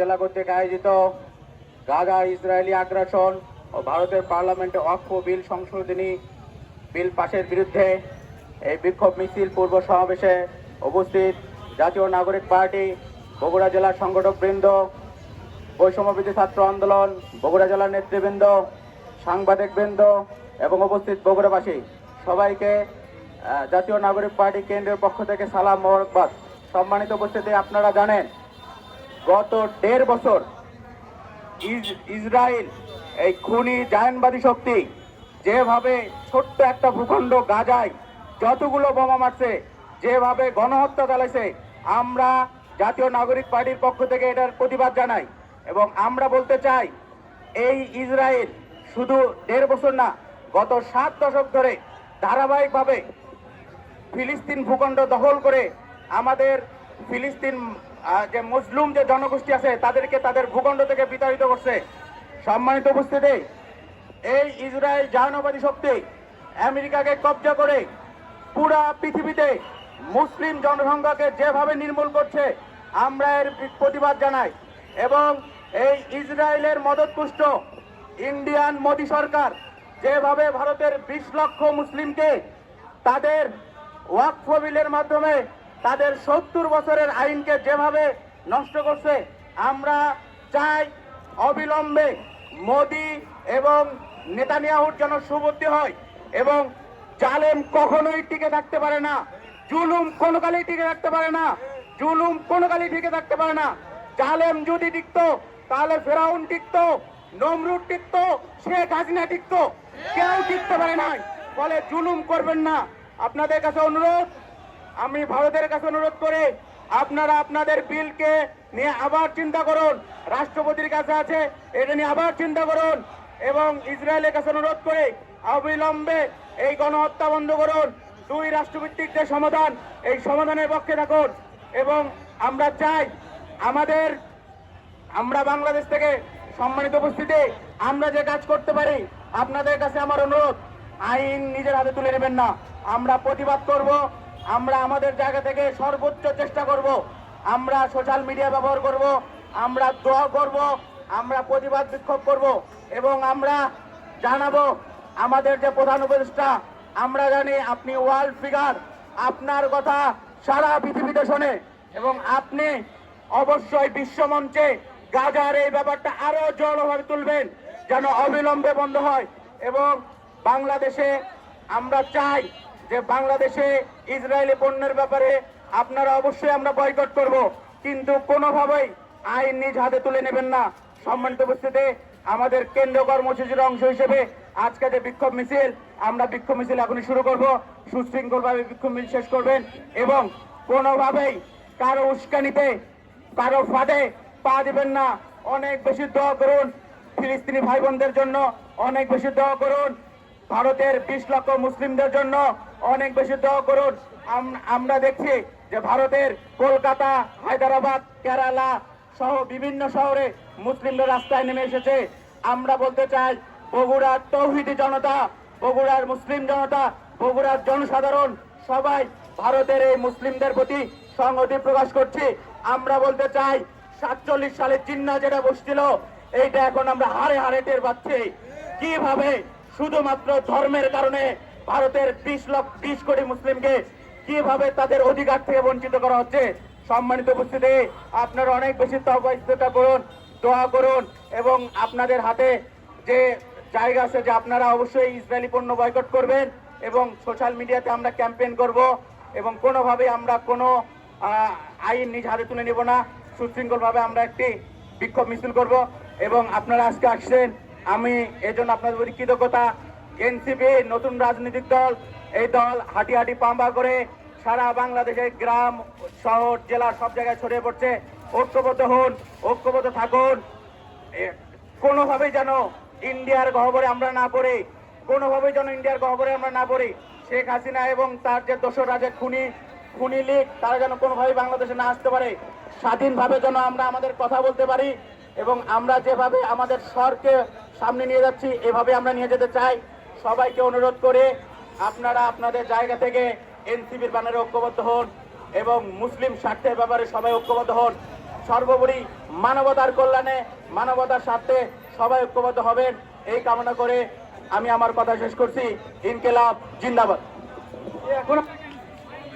জেলা কর্তৃক আয়োজিত গাজা ইসরায়েলি আগ্রাসন ও ভারতের পার্লামেন্টে ওয়াকফ বিল সংশোধনী বিল পাশের বিরুদ্ধে এই বিক্ষোভ মিছিল পূর্ব সমাবেশে উপস্থিত জাতীয় নাগরিক পার্টি বগুড়া জেলার সংগঠকবৃন্দ, বৈষম্যবিরোধী ছাত্র আন্দোলন বগুড়া জেলার নেতৃবৃন্দ, সাংবাদিকবৃন্দ এবং উপস্থিত বগুড়াবাসী সবাইকে জাতীয় নাগরিক পার্টি কেন্দ্রের পক্ষ থেকে সালাম মোবারকবাদ। সম্মানিত উপস্থিতি, আপনারা জানেন গত 1.5 বছর ইসরায়েল এই খুনি জায়নবাদী শক্তি যেভাবে ছোট্ট একটা ভূখণ্ড গাজায় যতগুলো বোমা মারছে, যেভাবে গণহত্যা চালাইছে, আমরা জাতীয় নাগরিক পার্টির পক্ষ থেকে এটার প্রতিবাদ জানাই। এবং আমরা বলতে চাই, এই ইসরায়েল শুধু 1.5 বছর না, গত 7 দশক ধরে ধারাবাহিকভাবে ফিলিস্তিন ভূখণ্ড দখল করে আমাদের ফিলিস্তিন যে মুসলিম যে জনগোষ্ঠী আছে তাদেরকে তাদের ভূখণ্ড থেকে বিতাড়িত করছে। সম্মানিত উপস্থিতি, এই ইসরায়েল জায়নবাদী শক্তি আমেরিকাকে কব্জা করে পুরা পৃথিবীতে মুসলিম জনসংখ্যাকে যেভাবে নির্মূল করছে, আমরা এর প্রতিবাদ জানাই। এবং এই ইসরায়েলের মদতপুষ্ট ইন্ডিয়ান মোদী সরকার যেভাবে ভারতের 20 লক্ষ মুসলিমকে তাদের ওয়াকফ বিলের মাধ্যমে তাদের 70 বছরের আইনকে যেভাবে নষ্ট করছে, আমরা চাই অবিলম্বে মোদী এবং নেতানিয়াহুর যেন সুবুদ্ধি হয়। এবং জালেম কখনোই টিকে থাকতে পারে না, জুলুম কোনোকালেই টিকে থাকতে পারে না, জুলুম কোনোকালেই টিকে থাকতে পারে না। জালেম যদি টিকতো তাহলে ফেরাউন টিকতো, নমরুদ টিকতো, শেখ হাসিনা টিকতো, কেউ টিকতে পারে না। ফলে জুলুম করবেন না। আপনাদের কাছে অনুরোধ, আমি ভারতের কাছে অনুরোধ করে আপনারা আপনাদের বিলকে নিয়ে আবার চিন্তা করুন। রাষ্ট্রপতির কাছে আছে, এটা নিয়ে আবার চিন্তা করুন। এবং ইসরায়েলের কাছে অনুরোধ করে অবিলম্বে এই গণহত্যা বন্ধ করুন। 2 রাষ্ট্রভিত্তিক যে সমাধান, এই সমাধানের পক্ষে থাকুন। এবং আমরা চাই আমরা বাংলাদেশ থেকে, সম্মানিত উপস্থিতি, আমরা যে কাজ করতে পারি, আপনাদের কাছে আমার অনুরোধ, আইন নিজের হাতে তুলে নেবেন না। আমরা প্রতিবাদ করব, আমরা আমাদের জায়গা থেকে সর্বোচ্চ চেষ্টা করব, আমরা সোশ্যাল মিডিয়া ব্যবহার করব, আমরা দোয়া করব, আমরা প্রতিবাদ বিক্ষোভ করব। এবং আমরা জানাবো আমাদের যে প্রধান উপদেষ্টা, আমরা জানি আপনি ওয়ার্ল্ড ফিগার, আপনার কথা সারা পৃথিবীতে শোনে। এবং আপনি অবশ্যই বিশ্বমঞ্চে গাজার এই ব্যাপারটা আরো জোরালোভাবে তুলবেন যেন অবিলম্বে বন্ধ হয়। এবং বাংলাদেশে আমরা চাই যে বাংলাদেশে ইসরায়েলি পণ্যের ব্যাপারে আপনারা অবশ্যই আমরা বয়কট করব, কিন্তু কোনোভাবেই আইন নিজ হাতে তুলে নেবেন না। সম্মানিত উপস্থিতি, আমাদের কেন্দ্রীয় কর্মসূচির অংশ হিসেবে আজকে যে বিক্ষোভ মিছিল, আমরা বিক্ষোভ মিছিল এখনই শুরু করব। সুশৃঙ্খলভাবে বিক্ষোভ মিছিল শেষ করবেন এবং কোনোভাবেই কারো উস্কানিতে, কারো ফাঁদে পা দিবেন না। অনেক বেশি দোয়া করুন ফিলিস্তিনি ভাই বোনদের জন্য, অনেক বেশি দোয়া করুন ভারতের 20 লক্ষ মুসলিমদের জন্য, অনেক বেশি দোয়া করুন। আমরা দেখছি যে ভারতের কলকাতা, হায়দ্রাবাদ, কেরালা সহ বিভিন্ন শহরে মুসলিমরা রাস্তায় নেমে এসেছে। আমরা বলতে চাই, বগুড়ার তৌহিদি জনতা, বগুড়ার মুসলিম জনতা, বগুড়ার জনসাধারণ সবাই ভারতের এই মুসলিমদের প্রতি সংহতি প্রকাশ করছি। আমরা বলতে চাই, 47 সালে জিন্নাহ যেটা বসছিল, এইটা এখন আমরা হাড়ে হাড়ে টের পাচ্ছি কিভাবে শুধুমাত্র ধর্মের কারণে ভারতের 20 কোটি মুসলিমকে কিভাবে তাদের অধিকার থেকে বঞ্চিত করা হচ্ছে। সম্মানিত উপস্থিতি, আপনারা অনেক বেশি তওবা করুন, দোয়া করুন এবং আপনাদের হাতে যে জায়গা আছে যে আপনারা অবশ্যই ইসরায়েলি পণ্য বয়কট করবেন। এবং সোশ্যাল মিডিয়াতে আমরা ক্যাম্পেইন করব এবং কোনোভাবেই আমরা কোনো আইন নিজ হাতে তুলে নেব না। সুশৃঙ্খলভাবে আমরা একটি বিক্ষোভ মিছিল করব। এবং আপনারা আজকে আসছেন, আমি এজন্য আপনাদের প্রতি কৃতজ্ঞতা। এনসিপি নতুন রাজনৈতিক দল, এই দল হাঁটি হাঁটি পাম্বা করে সারা বাংলাদেশের গ্রাম, শহর, জেলা সব জায়গায় ছড়িয়ে পড়ছে। ঐক্যবদ্ধ হন, ঐক্যবদ্ধ থাকুন। কোনোভাবেই যেন ইন্ডিয়ার গহ্বরে আমরা না পড়ি, কোনোভাবেই যেন ইন্ডিয়ার গহ্বরে আমরা না পড়ি। শেখ হাসিনা এবং তার যে দোসররা, যে খুনি লীগ, তারা যেন কোনোভাবেই বাংলাদেশে না আসতে পারে। স্বাধীনভাবে যেন আমরা আমাদের কথা বলতে পারি। এবং আমরা যেভাবে আমাদের স্বরকে সামনে নিয়ে যাচ্ছি, এভাবে আমরা নিয়ে যেতে চাই। সবাইকে অনুরোধ করে আপনারা আপনাদের জায়গা থেকে এনসিপির ব্যানারে ঐক্যবদ্ধ হন এবং মুসলিম স্বার্থের ব্যাপারে সবাই ঐক্যবদ্ধ হন। সর্বোপরি মানবতার কল্যাণে, মানবতার স্বার্থে সবাই ঐক্যবদ্ধ হবেন, এই কামনা করে আমি আমার কথা শেষ করছি। ইনকিলাব জিন্দাবাদ। এখন